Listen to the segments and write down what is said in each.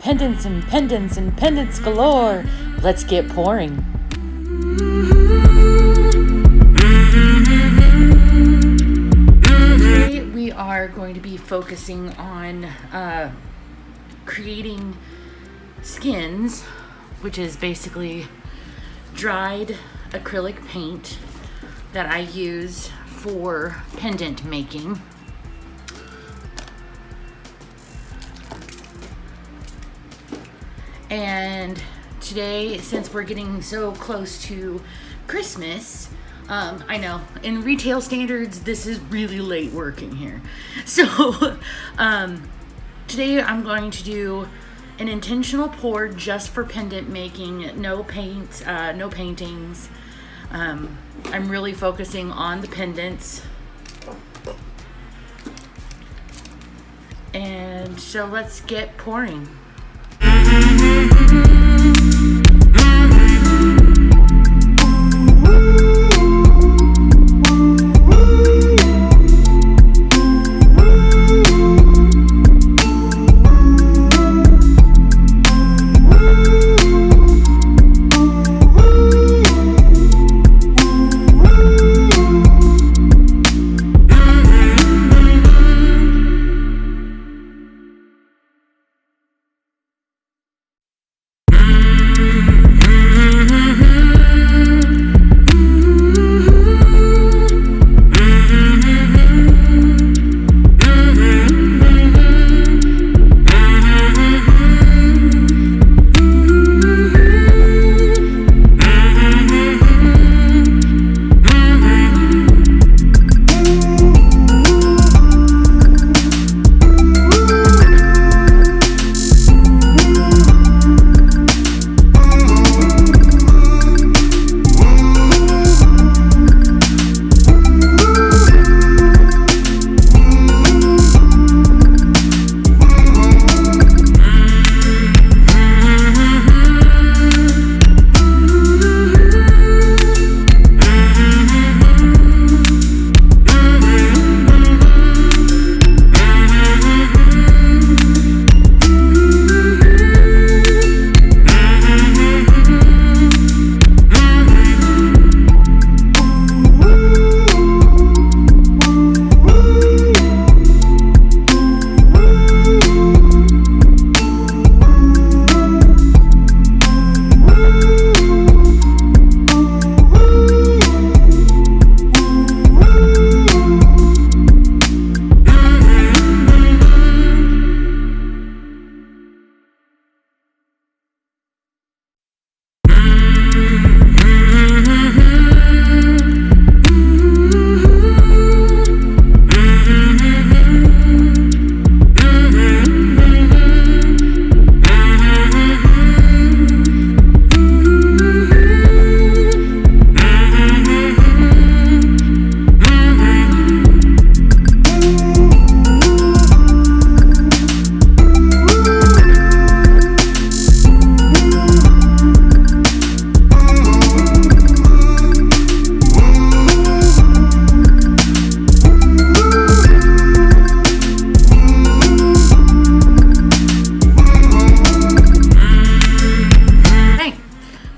pendants and pendants and pendants galore. Let's get pouring. Today we are going to be focusing on creating skins, which is basically dried acrylic paint that I use for pendant making. And today, since we're getting so close to Christmas, I know in retail standards this is really late working here, so today I'm going to do an intentional pour just for pendant making. No paint, no paintings. I'm really focusing on the pendants. And so let's get pouring.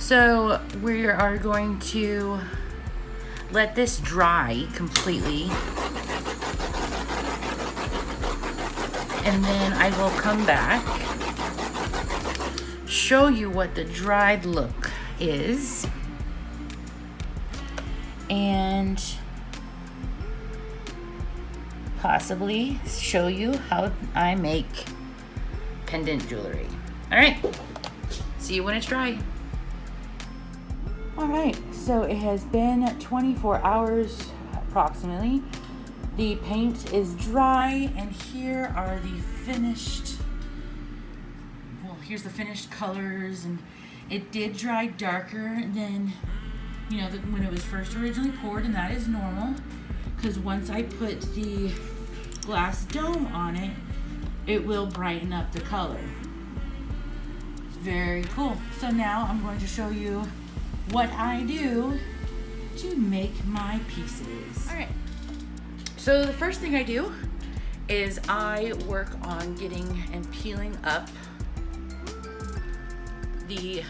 So we are going to let this dry completely, and then I will come back, show you what the dried look is, and possibly show you how I make pendant jewelry. All right, see you when it's dry. All right, so it has been 24 hours approximately. The paint is dry, and here are the finished, well, here's the finished colors, and it did dry darker than, you know, when it was first originally poured, and that is normal, because once I put the glass dome on it, it will brighten up the color. Very cool. So now I'm going to show you what I do to make my pieces. All right, so the first thing I do is I work on getting and peeling up the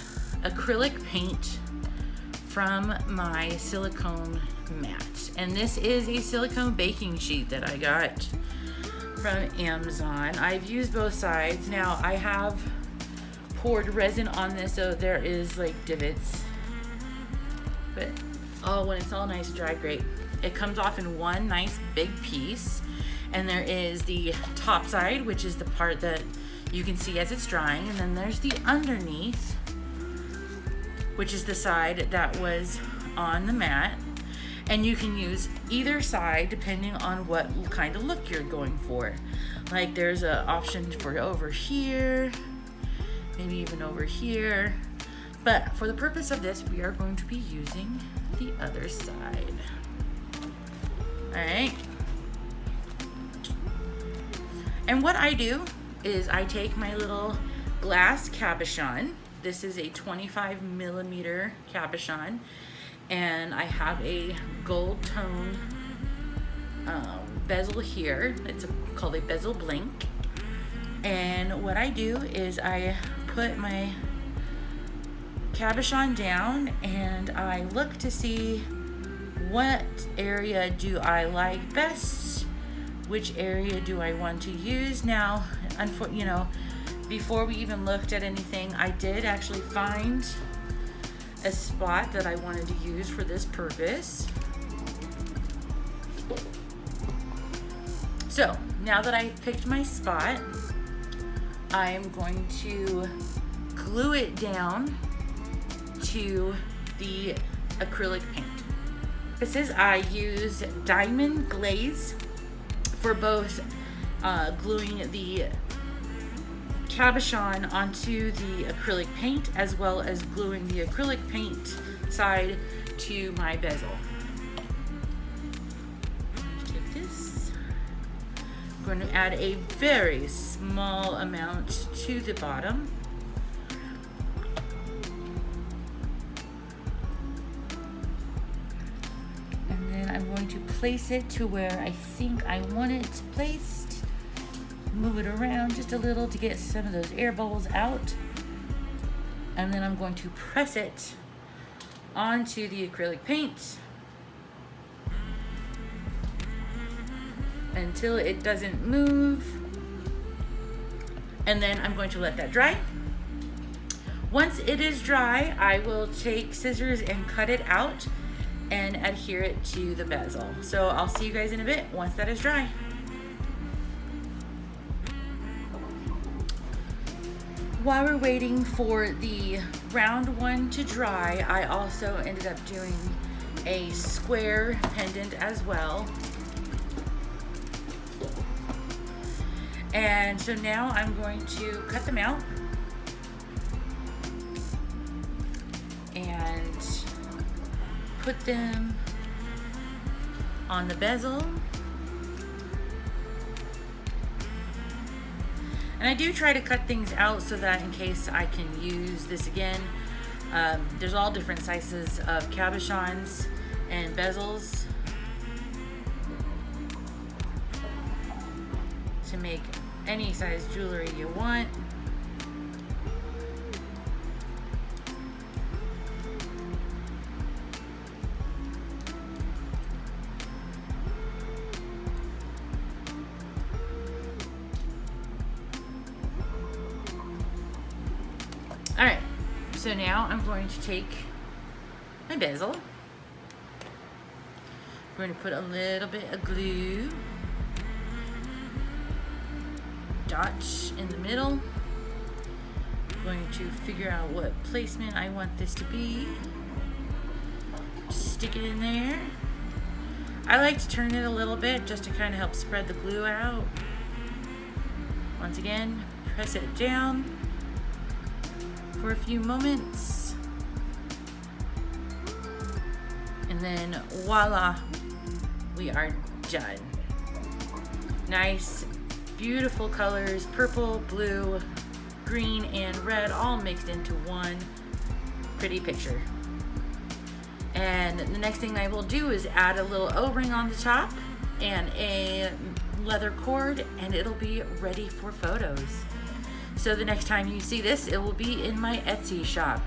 acrylic paint from my silicone mat. And this is a silicone baking sheet that I got from Amazon. I've used both sides. Now I have poured resin on this, so there is like divots, but when it's all nice and dry, great. It comes off in one nice big piece, and there is the top side, which is the part that you can see as it's drying, and then there's the underneath, which is the side that was on the mat. And you can use either side depending on what kind of look you're going for. Like there's an option for over here, maybe even over here. But for the purpose of this, we are going to be using the other side. All right. And what I do is I take my little glass cabochon. This is a 25 millimeter cabochon. And I have a gold tone bezel here. It's called a bezel blink. And what I do is I put my cabochon down and I look to see what area do I like best, which area do I want to use. Now, before we even looked at anything, I did actually find a spot that I wanted to use for this purpose. So now that I picked my spot, I am going to glue it down to the acrylic paint. This is, I use diamond glaze for both gluing the cabochon onto the acrylic paint, as well as gluing the acrylic paint side to my bezel. Take this. I'm going to add a very small amount to the bottom. And then I'm going to place it to where I think I want it placed. Move it around just a little to get some of those air bubbles out. And then I'm going to press it onto the acrylic paint until it doesn't move. And then I'm going to let that dry. Once it is dry, I will take scissors and cut it out and adhere it to the bezel. So I'll see you guys in a bit once that is dry. While we're waiting for the round one to dry, I also ended up doing a square pendant as well. And so now I'm going to cut them out and put them on the bezel. And I do try to cut things out so that in case I can use this again. There's all different sizes of cabochons and bezels to make any size jewelry you want. All right, so now I'm going to take my bezel. I'm going to put a little bit of glue, dot in the middle. I'm going to figure out what placement I want this to be. Just stick it in there. I like to turn it a little bit just to kind of help spread the glue out. Once again, press it down for a few moments, and then voila, we are done. Nice, beautiful colors, purple, blue, green, and red, all mixed into one pretty picture. And the next thing I will do is add a little O-ring on the top and a leather cord, and it'll be ready for photos. So the next time you see this, it will be in my Etsy shop.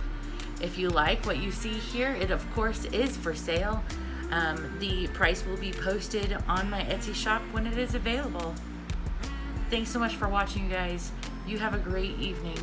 If you like what you see here, it of course is for sale. The price will be posted on my Etsy shop when it is available. Thanks so much for watching, you guys. You have a great evening.